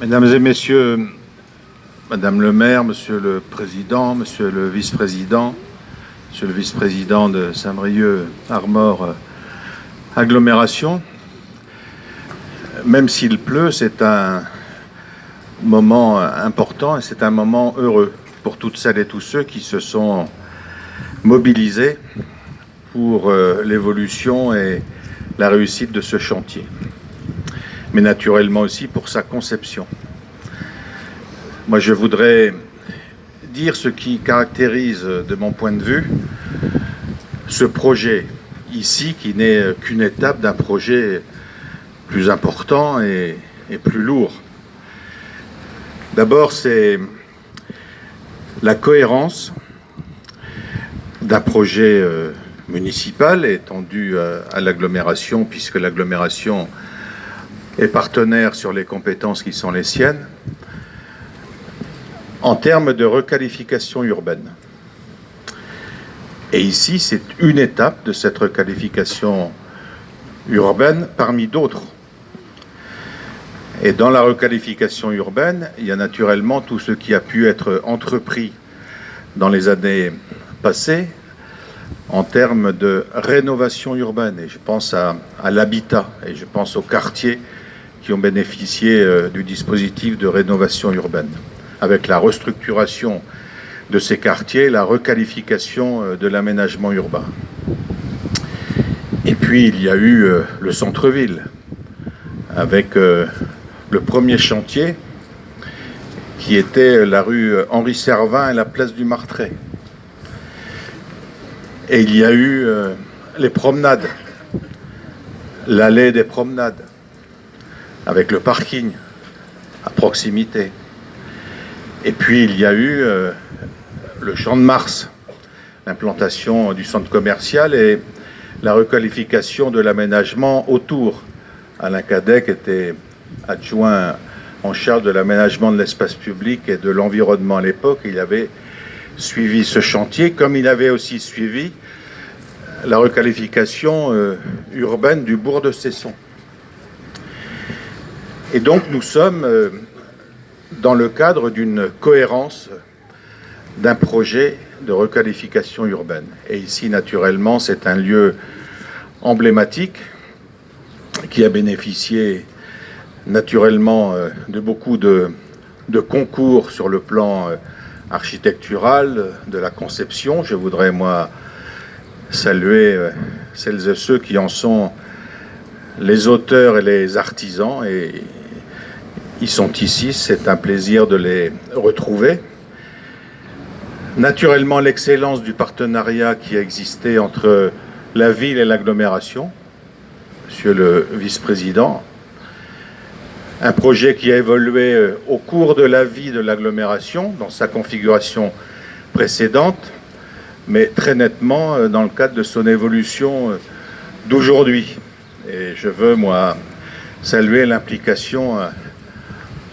Mesdames et messieurs, Madame le maire, Monsieur le président, Monsieur le vice-président, Monsieur le vice-président de Saint-Brieuc-Armor Agglomération, même s'il pleut, c'est un moment important et c'est un moment heureux pour toutes celles et tous ceux qui se sont mobilisés pour l'évolution et la réussite de ce chantier, mais naturellement aussi pour sa conception. Moi, je voudrais dire ce qui caractérise, de mon point de vue, ce projet ici, qui n'est qu'une étape d'un projet plus important et plus lourd. D'abord, c'est la cohérence d'un projet municipal étendu à l'agglomération, puisque l'agglomération est partenaire sur les compétences qui sont les siennes, en termes de requalification urbaine. Et ici, c'est une étape de cette requalification urbaine parmi d'autres. Et dans la requalification urbaine, il y a naturellement tout ce qui a pu être entrepris dans les années passées en termes de rénovation urbaine. Et je pense à l'habitat et je pense aux quartiers qui ont bénéficié du dispositif de rénovation urbaine, avec la restructuration de ces quartiers, la requalification de l'aménagement urbain. Et puis il y a eu le centre-ville, avec le premier chantier qui était la rue Henri Servin et la place du Martret. Et il y a eu les promenades, l'allée des promenades, avec le parking à proximité. Et puis il y a eu le Champ de Mars, l'implantation du centre commercial et la requalification de l'aménagement autour. Alain Cadec était adjoint en charge de l'aménagement de l'espace public et de l'environnement à l'époque. Il avait suivi ce chantier, comme il avait aussi suivi la requalification urbaine du bourg de Cesson. Et donc nous sommes dans le cadre d'une cohérence d'un projet de requalification urbaine. Et ici, naturellement, c'est un lieu emblématique qui a bénéficié naturellement de beaucoup de concours sur le plan architectural, de la conception. Je voudrais, moi, saluer celles et ceux qui en sont les auteurs et les artisans, et ils sont ici, c'est un plaisir de les retrouver. Naturellement, l'excellence du partenariat qui a existé entre la ville et l'agglomération, Monsieur le vice-président, un projet qui a évolué au cours de la vie de l'agglomération, dans sa configuration précédente, mais très nettement dans le cadre de son évolution d'aujourd'hui. Et je veux, moi, saluer l'implication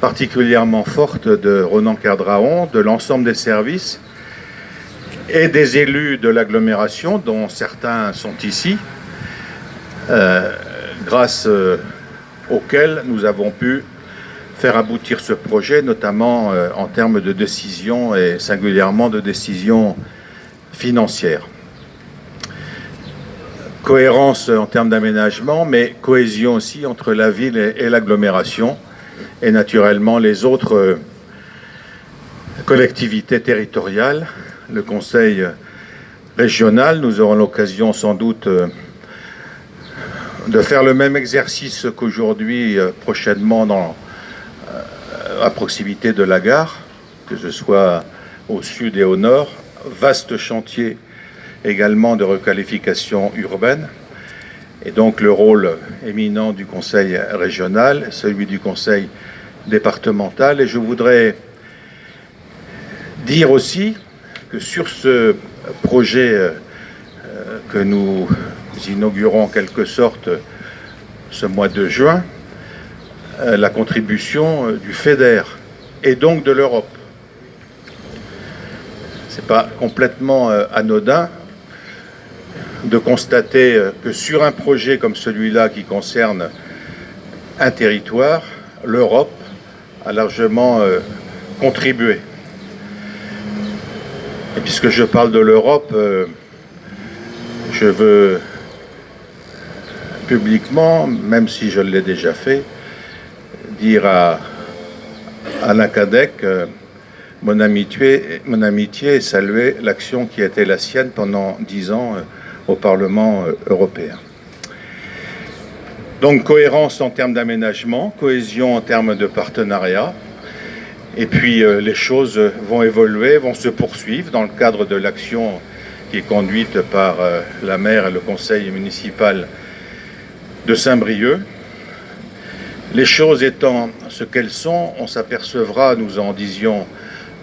particulièrement forte de Ronan Kerdraon, de l'ensemble des services et des élus de l'agglomération, dont certains sont ici, grâce auxquels nous avons pu faire aboutir ce projet, notamment en termes de décisions et singulièrement de décisions financières. Cohérence en termes d'aménagement, mais cohésion aussi entre la ville et l'agglomération, et naturellement les autres collectivités territoriales, le conseil régional. Nous aurons l'occasion sans doute de faire le même exercice qu'aujourd'hui, prochainement à proximité de la gare, que ce soit au sud et au nord. Vaste chantier également de requalification urbaine. Et donc le rôle éminent du conseil régional, celui du conseil départemental. Et je voudrais dire aussi que sur ce projet que nous inaugurons en quelque sorte ce mois de juin, la contribution du FEDER et donc de l'Europe. C'est pas complètement anodin de constater que sur un projet comme celui-là qui concerne un territoire, l'Europe a largement contribué. Et puisque je parle de l'Europe, je veux publiquement, même si je l'ai déjà fait, dire à Alain Cadec mon amitié et saluer l'action qui a été la sienne pendant 10 ans au Parlement européen. Donc cohérence en termes d'aménagement, cohésion en termes de partenariat, et puis les choses vont évoluer, vont se poursuivre dans le cadre de l'action qui est conduite par la maire et le conseil municipal de Saint-Brieuc. Les choses étant ce qu'elles sont, on s'apercevra, nous en disions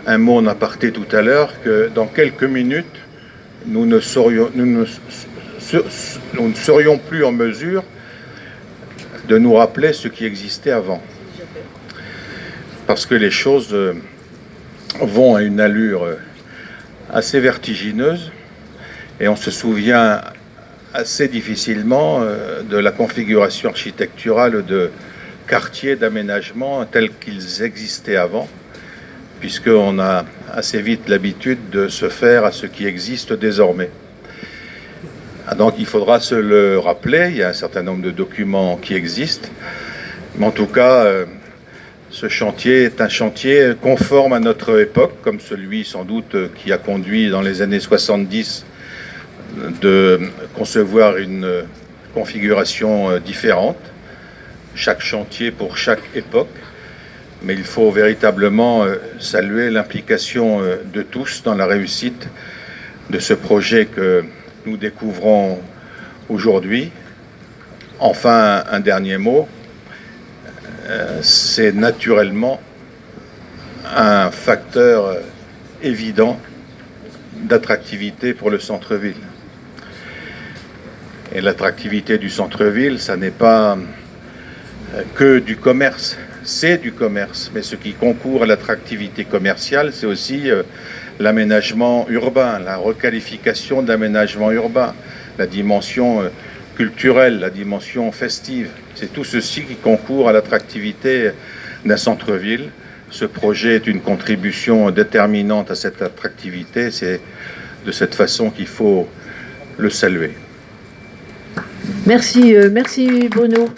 un mot en aparté tout à l'heure, que dans quelques minutes, nous ne serions plus en mesure de nous rappeler ce qui existait avant. Parce que les choses vont à une allure assez vertigineuse et on se souvient assez difficilement de la configuration architecturale de quartiers d'aménagement tels qu'ils existaient avant, puisqu'on a assez vite l'habitude de se faire à ce qui existe désormais. Donc il faudra se le rappeler, il y a un certain nombre de documents qui existent, mais en tout cas, ce chantier est un chantier conforme à notre époque, comme celui sans doute qui a conduit dans les années 70 de concevoir une configuration différente, chaque chantier pour chaque époque, mais il faut véritablement saluer l'implication de tous dans la réussite de ce projet que nous découvrons aujourd'hui. Enfin, un dernier mot, c'est naturellement un facteur évident d'attractivité pour le centre-ville. Et l'attractivité du centre-ville, ça n'est pas que du commerce, c'est du commerce, mais ce qui concourt à l'attractivité commerciale, c'est aussi l'aménagement urbain, la requalification de l'aménagement urbain, la dimension culturelle, la dimension festive. C'est tout ceci qui concourt à l'attractivité d'un centre-ville. Ce projet est une contribution déterminante à cette attractivité. C'est de cette façon qu'il faut le saluer. Merci, merci Bruno.